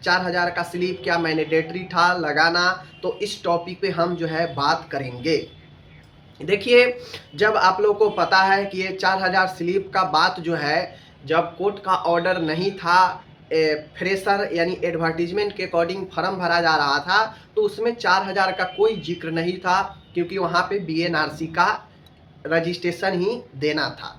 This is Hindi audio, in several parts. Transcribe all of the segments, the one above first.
4000 का स्लिप क्या मैंडेटरी था लगाना, तो इस टॉपिक पे हम जो है बात करेंगे। देखिए, जब आप लोगों को पता है कि ये 4000 स्लिप का बात जो है, जब कोर्ट का ऑर्डर नहीं था, फ्रेशर यानी एडवर्टीजमेंट के अकॉर्डिंग फॉर्म भरा जा रहा था, तो उसमें 4000 का कोई जिक्र नहीं था, क्योंकि वहाँ पे बीएनआरसी का रजिस्ट्रेशन ही देना था।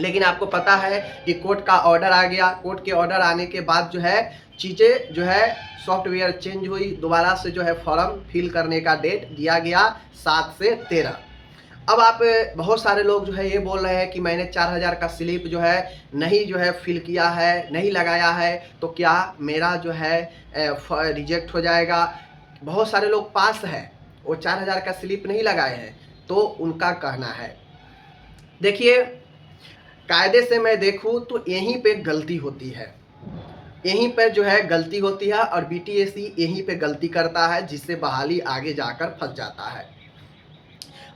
लेकिन आपको पता है कि कोर्ट का ऑर्डर आ गया। कोर्ट के ऑर्डर आने के बाद जो है चीज़ें जो है सॉफ्टवेयर चेंज हुई, दोबारा से जो है फॉर्म फिल करने का डेट दिया गया 7 से 13। अब आप बहुत सारे लोग जो है ये बोल रहे हैं कि मैंने 4000 का स्लिप जो है नहीं जो है फिल किया है, नहीं लगाया है, तो क्या मेरा जो है रिजेक्ट हो जाएगा। बहुत सारे लोग पास है, वो 4000 का स्लिप नहीं लगाए हैं, तो उनका कहना है, देखिए कायदे से मैं देखूं तो यहीं पे गलती होती है, यहीं पे जो है गलती होती है, और बीटीएसी यहीं पे गलती करता है, जिससे बहाली आगे जाकर फंस जाता है।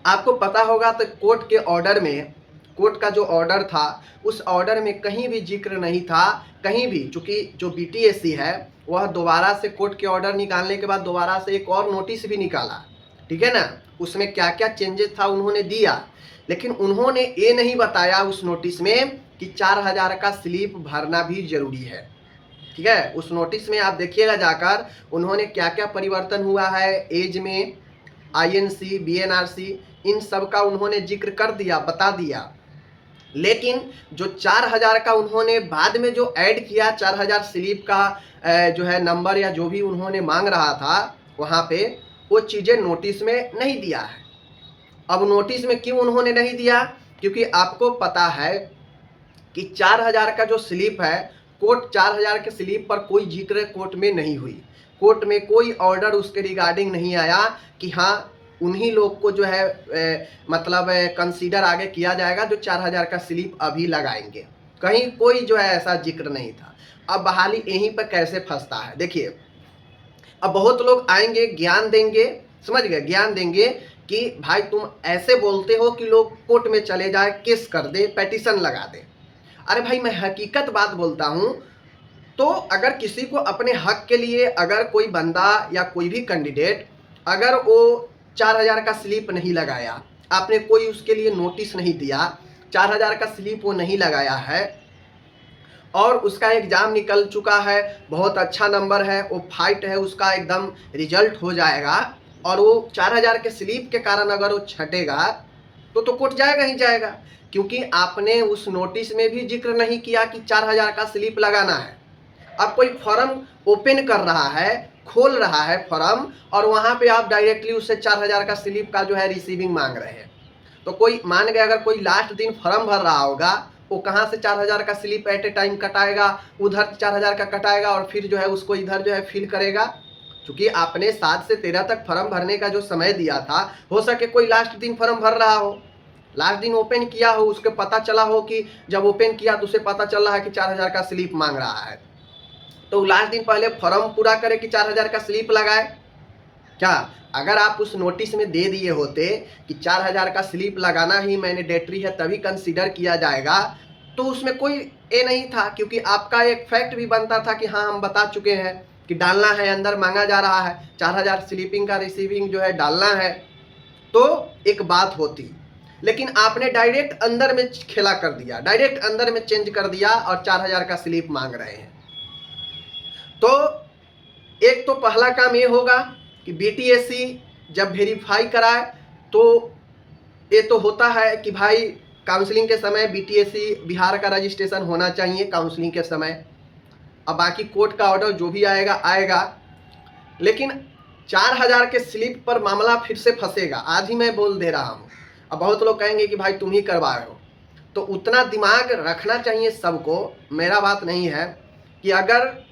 आपको पता होगा तो कोर्ट के ऑर्डर में, कोर्ट का जो ऑर्डर था उस ऑर्डर में कहीं भी जिक्र नहीं था, कहीं भी, चूंकि जो बीटीएसी है वह दोबारा से कोर्ट के ऑर्डर निकालने के बाद दोबारा से एक और नोटिस भी निकाला, ठीक है ना। उसमें क्या क्या चेंजेस था उन्होंने दिया, लेकिन उन्होंने ये नहीं बताया उस नोटिस में कि 4000 का स्लिप भरना भी जरूरी है, ठीक है। उस नोटिस में आप देखिएगा जाकर उन्होंने क्या क्या परिवर्तन हुआ है, एज में, आईएनसी, बीएनआरसी, इन सब का उन्होंने जिक्र कर दिया, बता दिया। लेकिन जो 4000 का उन्होंने बाद में जो ऐड किया, 4000 स्लिप का जो है नंबर या जो भी उन्होंने मांग रहा था वहाँ पे, वो चीज़ें नोटिस में नहीं दिया है। अब नोटिस में क्यों उन्होंने नहीं दिया, क्योंकि आपको पता है कि 4000 का जो स्लिप है, कोर्ट 4000 के स्लिप पर कोई जिक्र कोर्ट में नहीं हुई, कोर्ट में कोई ऑर्डर उसके रिगार्डिंग नहीं आया कि हाँ उन्हीं लोग को जो है मतलब कंसीडर आगे किया जाएगा जो 4000 का स्लिप अभी लगाएंगे, कहीं कोई जो है ऐसा जिक्र नहीं था। अब बहाली यहीं पर कैसे फंसता है, देखिए अब बहुत लोग आएंगे, ज्ञान देंगे, समझ गए, ज्ञान देंगे कि भाई तुम ऐसे बोलते हो कि लोग कोर्ट में चले जाए, केस कर दे, पेटिशन लगा दे। अरे भाई मैं हकीकत बात बोलता हूँ, तो अगर किसी को अपने हक के लिए, अगर कोई बंदा या कोई भी कैंडिडेट अगर वो 4000 का स्लिप नहीं लगाया, आपने कोई उसके लिए नोटिस नहीं दिया, 4000 का स्लिप वो नहीं लगाया है, और उसका एग्ज़ाम निकल चुका है, बहुत अच्छा नंबर है, वो फाइट है, उसका एकदम रिजल्ट हो जाएगा, और वो 4000 के स्लिप के कारण अगर वो छटेगा तो कोर्ट जाएगा ही जाएगा, क्योंकि आपने उस नोटिस में भी जिक्र नहीं किया कि 4000 का स्लिप लगाना है। अब कोई फॉर्म ओपन कर रहा है, खोल रहा है फॉर्म, और वहाँ पे आप डायरेक्टली उससे 4000 का स्लिप का जो है रिसीविंग मांग रहे हैं, तो कोई मान गया, अगर कोई लास्ट दिन फॉर्म भर रहा होगा, वो कहाँ से 4000 का स्लिप एट ए टाइम कटाएगा, उधर 4000 का कटाएगा और फिर जो है उसको इधर जो है फिल करेगा। क्योंकि आपने 7 से 13 तक फॉर्म भरने का जो समय दिया था, हो सके कोई लास्ट दिन फॉर्म भर रहा हो, लास्ट दिन ओपन किया हो, उसके पता चला हो कि जब ओपन किया तो उसे पता चल रहा है कि 4000 का स्लिप मांग रहा है, तो लास्ट दिन पहले फॉर्म पूरा करे कि 4000 का स्लिप लगाए। क्या अगर आप उस नोटिस में दे दिए होते कि 4000 का स्लिप लगाना ही मैंडेटरी है, तभी कंसीडर किया जाएगा, तो उसमें कोई ए नहीं था, क्योंकि आपका एक फैक्ट भी बनता था कि हाँ हम बता चुके हैं कि डालना है, अंदर मांगा जा रहा है 4000 स्लीपिंग का रिसीविंग जो है डालना है, तो एक बात होती। लेकिन आपने डायरेक्ट अंदर में खेला कर दिया, डायरेक्ट अंदर में चेंज कर दिया और 4000 का स्लिप मांग रहे हैं। तो एक तो पहला काम ये होगा कि बीटीएससी जब वेरीफाई कराए, तो ये तो होता है कि भाई काउंसलिंग के समय बीटीएससी बिहार का रजिस्ट्रेशन होना चाहिए काउंसलिंग के समय। अब बाकी कोर्ट का ऑर्डर जो भी आएगा आएगा, लेकिन 4000 के स्लिप पर मामला फिर से फंसेगा, आज ही मैं बोल दे रहा हूँ। अब बहुत लोग कहेंगे कि भाई तुम ही करवा रहे हो, तो उतना दिमाग रखना चाहिए सबको। मेरा बात नहीं है कि अगर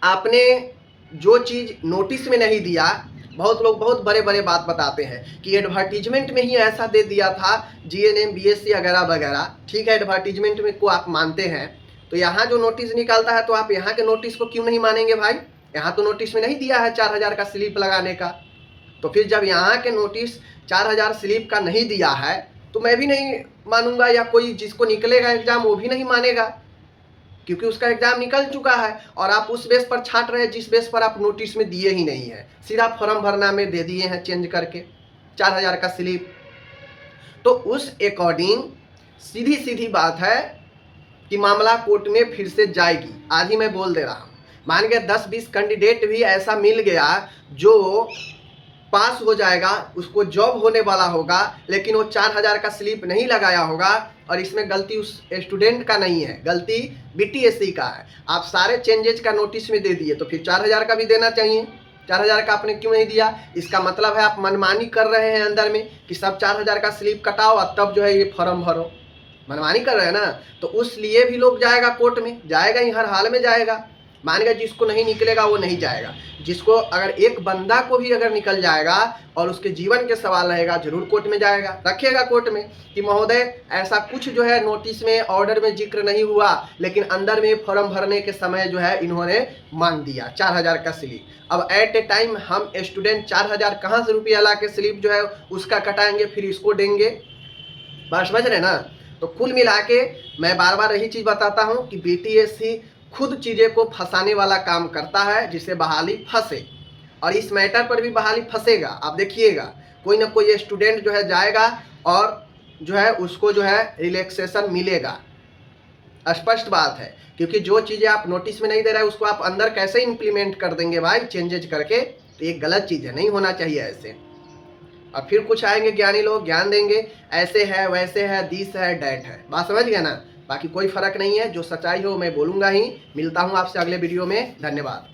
आपने जो चीज़ नोटिस में नहीं दिया, बहुत लोग बहुत बड़े बड़े बात बताते हैं कि एडवर्टीजमेंट में ही ऐसा दे दिया था, जीएनएम बीएससी वगैरह वगैरह, ठीक है एडवर्टीजमेंट में को आप मानते हैं, तो यहाँ जो नोटिस निकालता है तो आप यहाँ के नोटिस को क्यों नहीं मानेंगे भाई। यहाँ तो नोटिस में नहीं दिया है 4000 का स्लिप लगाने का, तो फिर जब यहाँ के नोटिस 4000 स्लिप का नहीं दिया है, तो मैं भी नहीं मानूंगा, या कोई जिसको निकलेगा एग्जाम वो भी नहीं मानेगा। क्योंकि उसका एग्जाम निकल चुका है और आप उस बेस पर छाट रहे हैं जिस बेस पर आप नोटिस में दिए ही नहीं है, सीधा फॉर्म भरना में दे दिए हैं चेंज करके 4000 का स्लिप। तो उस अकॉर्डिंग सीधी सीधी बात है कि मामला कोर्ट में फिर से जाएगी। आज ही मैं बोल दे रहा हूँ, मान के 10-20 कैंडिडेट भी ऐसा मिल गया जो पास हो जाएगा, उसको जॉब होने वाला होगा, लेकिन वो 4000 का स्लिप नहीं लगाया होगा और इसमें गलती उस स्टूडेंट का नहीं है, गलती बीटीएससी का है। आप सारे चेंजेज का नोटिस में दे दिए तो फिर 4000 का भी देना चाहिए। 4000 का आपने क्यों नहीं दिया? इसका मतलब है आप मनमानी कर रहे हैं अंदर में कि सब 4000 का स्लिप कटाओ और तब जो है ये फॉर्म भरो। मनमानी कर रहे हैं ना, तो उस लिए भी लोग जाएगा कोर्ट में, जाएगा ही, हर हाल में जाएगा। मानेगा जिसको नहीं निकलेगा वो नहीं जाएगा, जिसको अगर एक बंदा को भी अगर निकल जाएगा और उसके जीवन के सवाल रहेगा जरूर कोर्ट में जाएगा, रखिएगा कोर्ट में कि महोदय ऐसा कुछ जो है नोटिस में ऑर्डर में जिक्र नहीं हुआ, लेकिन अंदर में फॉर्म भरने के समय जो है इन्होंने मांग दिया 4000 का स्लिप। अब एट ए टाइम हम स्टूडेंट 4000 कहाँ से रुपया ला के स्लिप जो है उसका कटाएंगे, फिर इसको देंगे? बात समझ रहे ना? तो कुल मिला के मैं बार बार यही चीज़ बताता हूँ कि बीटीएससी खुद चीज़ें को फंसाने वाला काम करता है जिससे बहाली फंसे, और इस मैटर पर भी बहाली फंसेगा। आप देखिएगा कोई ना कोई स्टूडेंट जो है जाएगा और जो है उसको जो है रिलैक्सेशन मिलेगा, स्पष्ट बात है। क्योंकि जो चीज़ें आप नोटिस में नहीं दे रहे हैं उसको आप अंदर कैसे इम्प्लीमेंट कर देंगे भाई चेंजेज करके? तो ये गलत चीज़ है, नहीं होना चाहिए ऐसे। और फिर कुछ आएंगे ज्ञानी लोग, ज्ञान देंगे, ऐसे है वैसे है, दिस है डैट है। बात समझ गया ना? बाकी कोई फर्क नहीं है, जो सच्चाई हो मैं बोलूँगा ही। मिलता हूँ आपसे अगले वीडियो में, धन्यवाद।